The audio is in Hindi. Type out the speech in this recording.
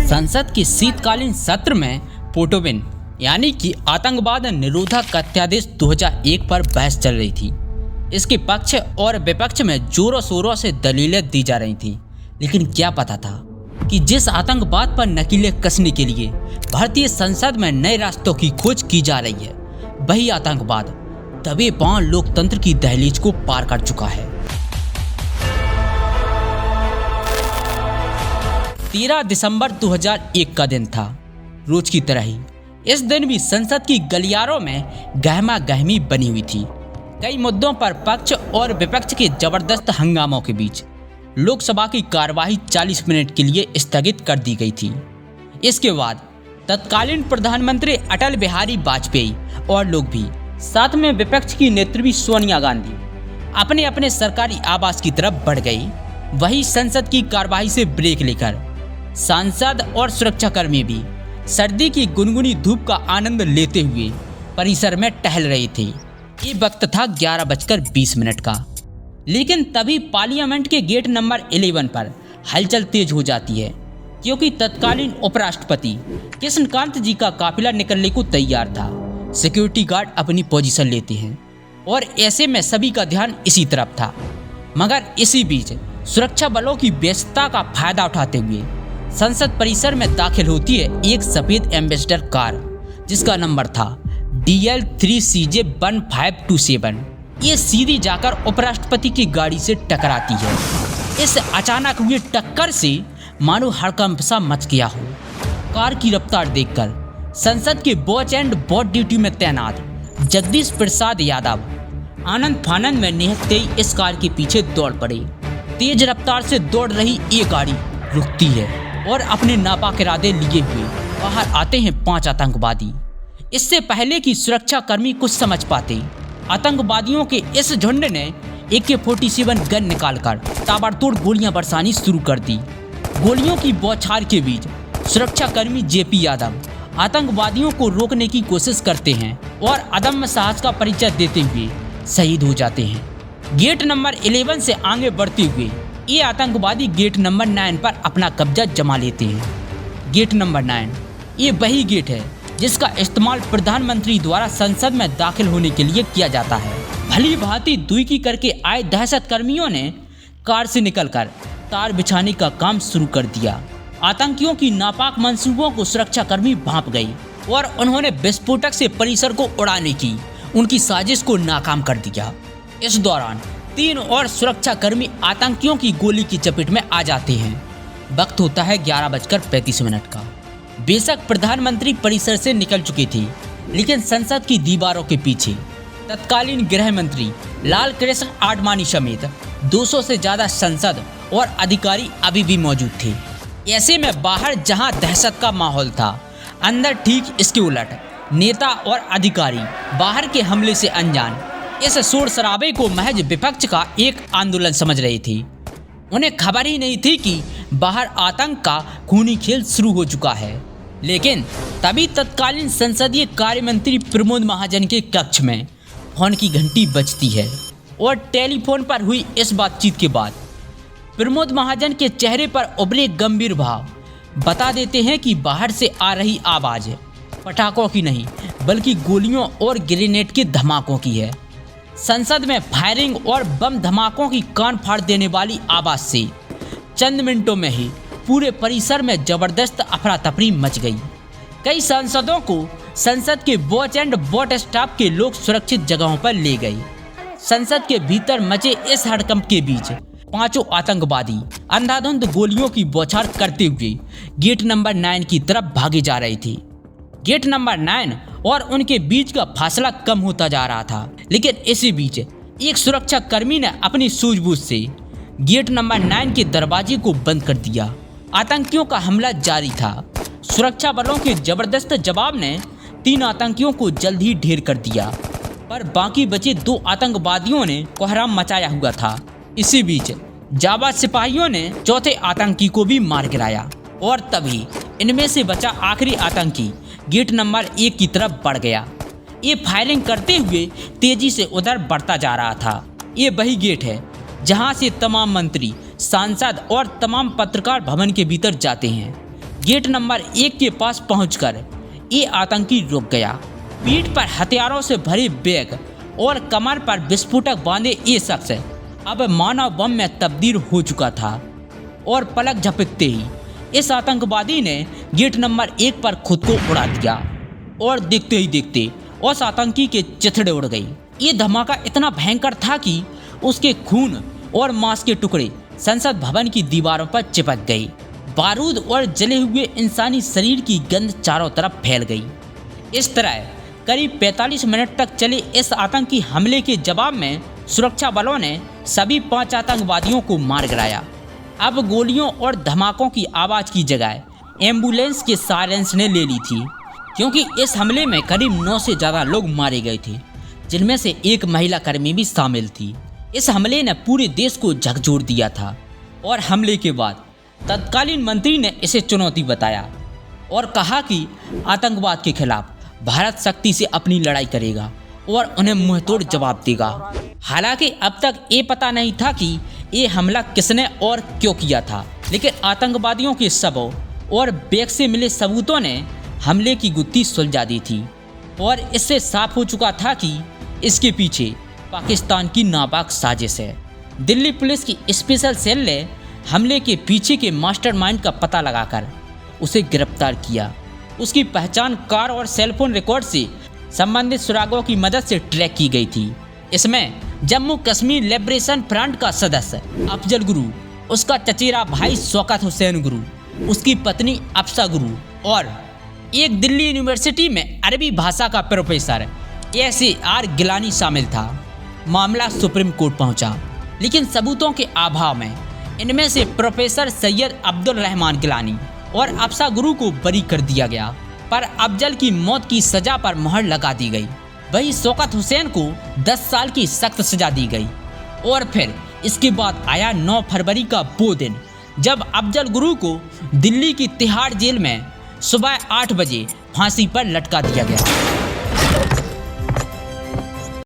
संसद के शीतकालीन सत्र में पोटोबिन यानी कि आतंकवाद निरोधक अध्यादेश 2001 पर बहस चल रही थी। इसके पक्ष और विपक्ष में जोरों शोरों से दलीलें दी जा रही थी, लेकिन क्या पता था कि जिस आतंकवाद पर नकीलें कसने के लिए भारतीय संसद में नए रास्तों की खोज की जा रही है, वही आतंकवाद दबे पांव लोकतंत्र की दहलीज को पार कर चुका है। 13 दिसंबर 2001 का दिन था। रोज की तरह ही इस दिन भी संसद की गलियारों में गहमा गहमी बनी हुई थी। कई मुद्दों पर पक्ष और विपक्ष के जबरदस्त हंगामों के बीच लोकसभा की कार्यवाही 40 मिनट के लिए स्थगित कर दी गई थी। इसके बाद तत्कालीन प्रधानमंत्री अटल बिहारी वाजपेयी और लोग भी, साथ में विपक्ष की नेत्री सोनिया गांधी, अपने अपने सरकारी आवास की तरफ बढ़ गई। वही संसद की कार्यवाही से ब्रेक लेकर सांसद और सुरक्षाकर्मी भी सर्दी की गुनगुनी धूप का आनंद लेते हुए परिसर में टहल रहे थे। ये वक्त था 11:20 का। लेकिन तभी पार्लियामेंट के गेट नंबर 11 पर हलचल तेज हो जाती है, क्योंकि तत्कालीन उपराष्ट्रपति कृष्णकांत जी का काफिला निकलने को तैयार था। सिक्योरिटी गार्ड अपनी पोजीशन लेते हैं और ऐसे में सभी का ध्यान इसी तरफ था। मगर इसी बीच सुरक्षा बलों की व्यस्तता का फायदा उठाते हुए संसद परिसर में दाखिल होती है एक सफेद एम्बेसडर कार, जिसका नंबर था DL3CJ1527। ये सीधी जाकर उपराष्ट्रपति की गाड़ी से टकराती है। इस अचानक हुई टक्कर से मानो हड़कंप सा मच गया हो। कार की रफ्तार देखकर संसद के वॉच एंड बोर्ड ड्यूटी में तैनात जगदीश प्रसाद यादव आनंद फानंद में निहत्ते ही इस कार के पीछे दौड़ पड़े। तेज रफ्तार से दौड़ रही ये गाड़ी रुकती है और अपने नापाक इरादे लिए हुए बाहर आते हैं 5 आतंकवादी। इससे पहले कि सुरक्षाकर्मी कुछ समझ पाते, आतंकवादियों के इस झुंड ने AK-47 गन निकालकर ताबड़तोड़ गोलियां बरसानी शुरू कर दी। गोलियों की बौछार के बीच सुरक्षाकर्मी JP यादव आतंकवादियों को रोकने की कोशिश करते हैं और अदम्य साहस का परिचय देते हुए शहीद हो जाते हैं। गेट नंबर 11 से आगे बढ़ते हुए ये आतंकवादी गेट नंबर 9 पर अपना कब्जा जमा लेते हैं। गेट नंबर 9 ये वही गेट है जिसका इस्तेमाल प्रधानमंत्री द्वारा संसद में दाखिल होने के लिए किया जाता है। भली भांति दुईकी करके आए दहशत कर्मियों ने कार से निकलकर तार बिछाने का काम शुरू कर दिया। आतंकियों की नापाक मंसूबों को सुरक्षाकर्मी भांप गई और उन्होंने विस्फोटक से परिसर को उड़ाने की उनकी साजिश को नाकाम कर दिया। इस दौरान 3 और सुरक्षाकर्मी आतंकियों की गोली की चपेट में आ जाते हैं। वक्त होता है 11:35 का। बेशक प्रधानमंत्री परिसर से निकल चुके थे, लेकिन संसद की दीवारों के पीछे तत्कालीन गृह मंत्री लाल कृष्ण आडवाणी समेत 200 से ज्यादा सांसद और अधिकारी अभी भी मौजूद थे। ऐसे में बाहर जहां दहशत का माहौल था, अंदर ठीक इसके उलट नेता और अधिकारी बाहर के हमले से अनजान इस शोर शराबे को महज विपक्ष का एक आंदोलन समझ रही थी। उन्हें खबर ही नहीं थी कि बाहर आतंक का खूनी खेल शुरू हो चुका है। लेकिन तभी तत्कालीन संसदीय कार्य मंत्री प्रमोद महाजन के कक्ष में फोन की घंटी बजती है और टेलीफोन पर हुई इस बातचीत के बाद प्रमोद महाजन के चेहरे पर उभरे गंभीर भाव बता देते हैं कि बाहर से आ रही आवाज़ पटाखों की नहीं, बल्कि गोलियों और ग्रेनेड के धमाकों की है। संसद में फायरिंग और बम धमाकों की कान फाड़ देने वाली आवाज से चंद मिनटों में ही पूरे परिसर में जबरदस्त अफरा तफरी मच गई। कई सांसदों को संसद के वॉच एंड बोर्ड स्टाफ के लोग सुरक्षित जगहों पर ले गए। संसद के भीतर मचे इस हड़कंप के बीच 5 आतंकवादी अंधाधुंध गोलियों की बौछार करते हुए गेट नंबर 9 की तरफ भागे जा रहे थे। गेट नंबर 9 और उनके बीच का फासला कम होता जा रहा था, लेकिन इसी बीच एक सुरक्षा कर्मी ने अपनी सूझबूझ से गेट नंबर 9 के दरवाजे को बंद कर दिया। आतंकियों का हमला जारी था। सुरक्षा बलों के जबरदस्त जवाब ने 3 आतंकियों को जल्द ही ढेर कर दिया, पर बाकी बचे 2 आतंकवादियों ने कोहराम मचाया हुआ था। इसी बीच जाबाज सिपाहियों ने चौथे आतंकी को भी मार गिराया और तभी इनमें से बचा आखिरी आतंकी गेट नंबर 1 की तरफ बढ़ गया। ये फायरिंग करते हुए तेजी से उधर बढ़ता जा रहा था। ये वही गेट है जहां से तमाम मंत्री, सांसद और तमाम पत्रकार भवन के भीतर जाते हैं। गेट नंबर 1 के पास पहुंचकर ये आतंकी रुक गया। पीठ पर हथियारों से भरे बैग और कमर पर विस्फोटक बांधे ये शख्स अब मानव बम में तब्दील हो चुका था और पलक झपकते ही इस आतंकवादी ने गेट नंबर 1 पर खुद को उड़ा दिया और देखते ही देखते उस आतंकी के चिथड़े उड़ गई। ये धमाका इतना भयंकर था कि उसके खून और मांस के टुकड़े संसद भवन की दीवारों पर चिपक गए। बारूद और जले हुए इंसानी शरीर की गंध चारों तरफ फैल गई। इस तरह करीब 45 मिनट तक चले इस आतंकी हमले के जवाब में सुरक्षा बलों ने सभी 5 आतंकवादियों को मार गिराया। अब गोलियों और धमाकों की आवाज़ की जगह एम्बुलेंस के सायरेंस ने ले ली थी, क्योंकि इस हमले में करीब 9 से ज़्यादा लोग मारे गए थे, जिनमें से एक महिला कर्मी भी शामिल थी। इस हमले ने पूरे देश को झकझोर दिया था और हमले के बाद तत्कालीन मंत्री ने इसे चुनौती बताया और कहा कि आतंकवाद के खिलाफ भारत सख्ती से अपनी लड़ाई करेगा और उन्हें मुंहतोड़ जवाब देगा। हालांकि अब तक ये पता नहीं था कि ये हमला किसने और क्यों किया था, लेकिन आतंकवादियों के शवों और बैग से मिले सबूतों ने हमले की गुत्थी सुलझा दी थी और इससे साफ हो चुका था कि इसके पीछे पाकिस्तान की नापाक साजिश है। दिल्ली पुलिस की स्पेशल सेल ने हमले के पीछे के मास्टरमाइंड का पता लगाकर उसे गिरफ्तार किया। उसकी पहचान कार और सेलफोन रिकॉर्ड से संबंधित सुरागों की मदद से ट्रैक की गई थी। इसमें जम्मू कश्मीर लिबरेशन फ्रंट का सदस्य अफजल गुरु, उसका चचेरा भाई शौकत हुसैन गुरु, उसकी पत्नी अफसा गुरु और एक दिल्ली यूनिवर्सिटी में अरबी भाषा का प्रोफेसर SAR गिलानी शामिल था। मामला सुप्रीम कोर्ट पहुंचा, लेकिन सबूतों के अभाव में इनमें से प्रोफेसर सैयद अब्दुल रहमान गिलानी और अफसा गुरु को बरी कर दिया गया, पर अफजल की मौत की सजा पर मुहर लगा दी गई। वही शौकत हुसैन को 10 साल की सख्त सजा दी गई। और फिर इसके बाद आया 9 फरवरी का वो दिन जब अफजल गुरु को दिल्ली की तिहाड़ जेल में सुबह 8 बजे फांसी पर लटका दिया गया।